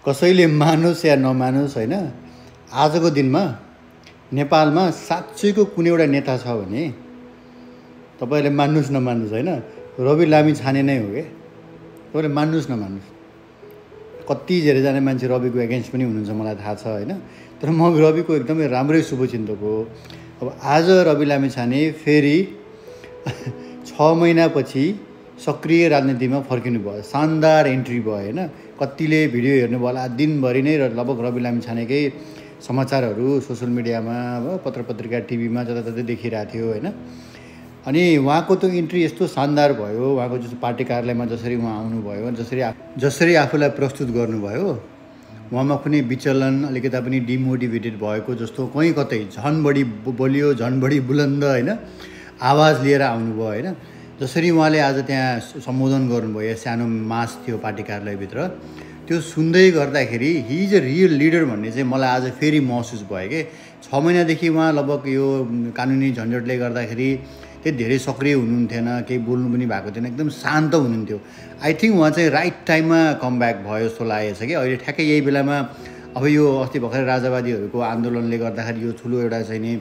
कसैले मानुस् या नमानुस् होइन, आजको दिनमा नेपालमा साँच्चैको कुनै एउटा नेता छ भने तपाईँले मान्नुस् नमान्नुस् होइन, रवि लामिछाने नै हो क्या। तपाईँले मान्नुस् नमान्नुस्, कति धेरैजना मान्छे रविको एगेन्स्ट पनि हुनुहुन्छ मलाई थाहा छ होइन, तर म रविको एकदमै राम्रै शुभचिन्तक हो। अब आज रवि लामिछाने फेरि 6 महिनापछि सक्रिय राजनीतिमा फर्किनु भयो, शानदार एन्ट्री भयो होइन। कतिले भिडियो हेर्नुभयो होला, दिनभरि नै लगभग रवि लामिछानेकै समाचारहरू सोसियल मिडियामा अब पत्र पत्रिका टिभीमा जताततै देखिरहेको थियो होइन। अनि उहाँको त्यो इन्ट्री यस्तो शानदार भयो, उहाँको जस्तो पार्टी कार्यालयमा जसरी उहाँ आउनुभयो, जसरी आफूलाई प्रस्तुत गर्नुभयो, उहाँमा कुनै विचलन अलिकता पनि डिमोटिभेटेड भएको जस्तो कहीँ कतै झन् बढी बलियो, झन् बढी बुलन्द होइन आवाज लिएर आउनुभयो होइन। जसरी उहाँले आज त्यहाँ सम्बोधन गर्नुभयो, सानो मास थियो पार्टी कार्यालयभित्र, त्यो सुन्दै गर्दाखेरि he is a real leader भन्ने चाहिँ मलाई आज फेरि महसुस भयो कि। 6 महिनादेखि उहाँ लगभग यो कानुनी झन्झटले गर्दाखेरि त्यति धेरै सक्रिय हुनुहुन्थेन, केही बोल्नु पनि भएको थिएन, एकदम शान्त हुनुहुन्थ्यो। आई थिङ्क उहाँ चाहिँ राइट टाइममा कमब्याक भयो जस्तो लागेको छ कि। अहिले ठ्याक्कै यही बेलामा अब यो अस्ति भर्खर राजावादीहरूको आन्दोलनले गर्दाखेरि यो ठुलो एउटा चाहिँ नि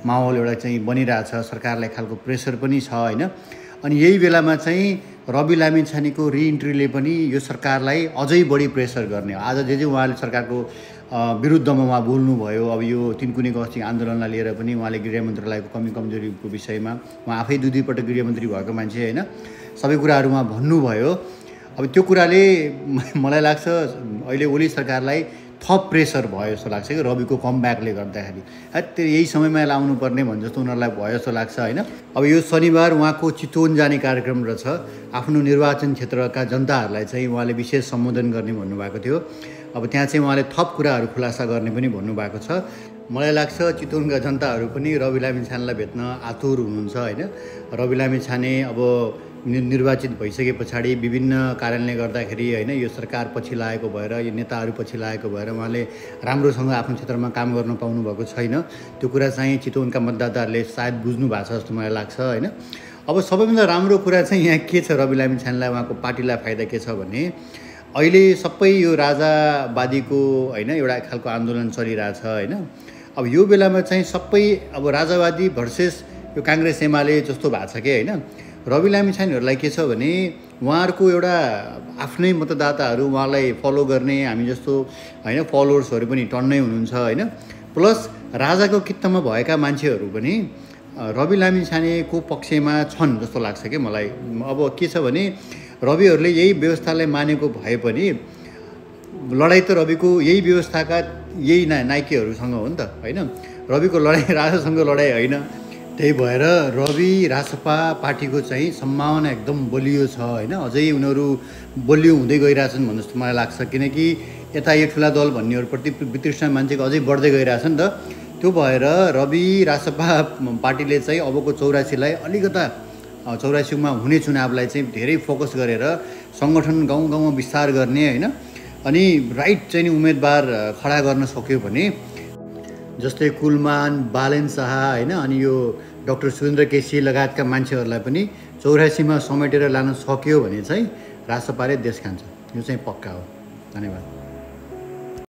माहौल एउटा चाहिँ बनिरहेछ, सरकारलाई खालको प्रेसर पनि छ होइन। अनि यही बेलामा चाहिँ रवि लामिछानेको रिइन्ट्रीले पनि यो सरकारलाई अझै बढी प्रेसर गर्ने हो। आज जे उहाँले सरकारको विरुद्धमा उहाँ बोल्नुभयो, अब यो तिनकुनेको अस्ति आन्दोलनलाई लिएर पनि उहाँले गृह मन्त्रालयको कमी कमजोरीको विषयमा उहाँ आफै दुई पटक गृहमन्त्री भएको मान्छे होइन, सबै कुराहरू उहाँ भन्नुभयो। अब त्यो कुराले मलाई लाग्छ अहिले ओली सरकारलाई थप प्रेसर भयो जस्तो लाग्छ कि रविको कमब्याकले गर्दाखेरि। त्यो यही समयमा लाउनु पर्ने भन्छ जस्तो उनीहरूलाई भयो जस्तो लाग्छ होइन। अब यो शनिबार उहाँको चितवन जाने कार्यक्रम रहेछ, आफ्नो निर्वाचन क्षेत्रका जनताहरूलाई चाहिँ उहाँले विशेष सम्बोधन गर्ने भन्नुभएको थियो। अब त्यहाँ चाहिँ उहाँले थप कुराहरू खुलासा गर्ने पनि भन्नुभएको छ। मलाई लाग्छ चितवनका जनताहरू पनि रवि लामिछानेलाई भेट्न आतुर हुनुहुन्छ होइन। रवि लामिछाने अब निर्वाचित भइसके पछाडि विभिन्न कारणले गर्दाखेरि होइन यो सरकार पछि लागेको भएर, यो नेताहरू पछि लागेको भएर उहाँले राम्रोसँग आफ्नो क्षेत्रमा काम गर्न पाउनु भएको छैन। त्यो कुरा चाहिँ चितवनका मतदाताहरूले सायद बुझ्नु भएको छ जस्तो मलाई लाग्छ होइन। अब सबैभन्दा राम्रो कुरा चाहिँ यहाँ के छ, रवि लामिछानेलाई उहाँको पार्टीलाई फाइदा के छ भने अहिले सबै यो राजावादीको होइन एउटा खालको आन्दोलन चलिरहेछ होइन। अब यो बेलामा चाहिँ सबै अब राजावादी भर्सेस यो काङ्ग्रेस एमाले जस्तो भएको छ कि होइन। रवि लामिछानेहरूलाई के छ भने उहाँहरूको एउटा आफ्नै मतदाताहरू उहाँलाई फलो गर्ने हामी जस्तो होइन फलोवर्सहरू पनि टन्नै हुनुहुन्छ होइन। प्लस राजाको कित्तमा भएका मान्छेहरू पनि रवि लामिछानेको पक्षमा छन् जस्तो लाग्छ कि मलाई। अब के छ भने रविहरूले यही व्यवस्थालाई मानेको भए पनि लडाइँ त रविको यही व्यवस्थाका यही नाइकेहरूसँग हो नि त होइन। रविको लडाइँ राजासँग लडाइँ होइन। त्यही भएर रवि रासपा पार्टीको चाहिँ सम्भावना एकदम बलियो छ होइन। अझै उनीहरू बलियो हुँदै गइरहेछन् भन्ने जस्तो मलाई लाग्छ, किनकि यता यो ठुला दल भन्नेहरूप्रति वितृष्णा मान्छेको अझै बढ्दै गइरहेछ नि त। त्यो भएर रवि रासपा पार्टीले चाहिँ अबको 84लाई अलिकता 84मा हुने चुनावलाई चाहिँ धेरै फोकस गरेर सङ्गठन गाउँ गाउँमा विस्तार गर्ने होइन। अनि राइट चाहिँ नि उम्मेदवार खडा गर्न सक्यो भने जस्तै कुलमान, बालेन शाह होइन, अनि यो डाक्टर सुरेन्द्र केसी लगायतका मान्छेहरूलाई पनि 84मा समेटेर लान सक्यो भने चाहिँ रासपाले देश खान्छ, यो चाहिँ पक्का हो। धन्यवाद।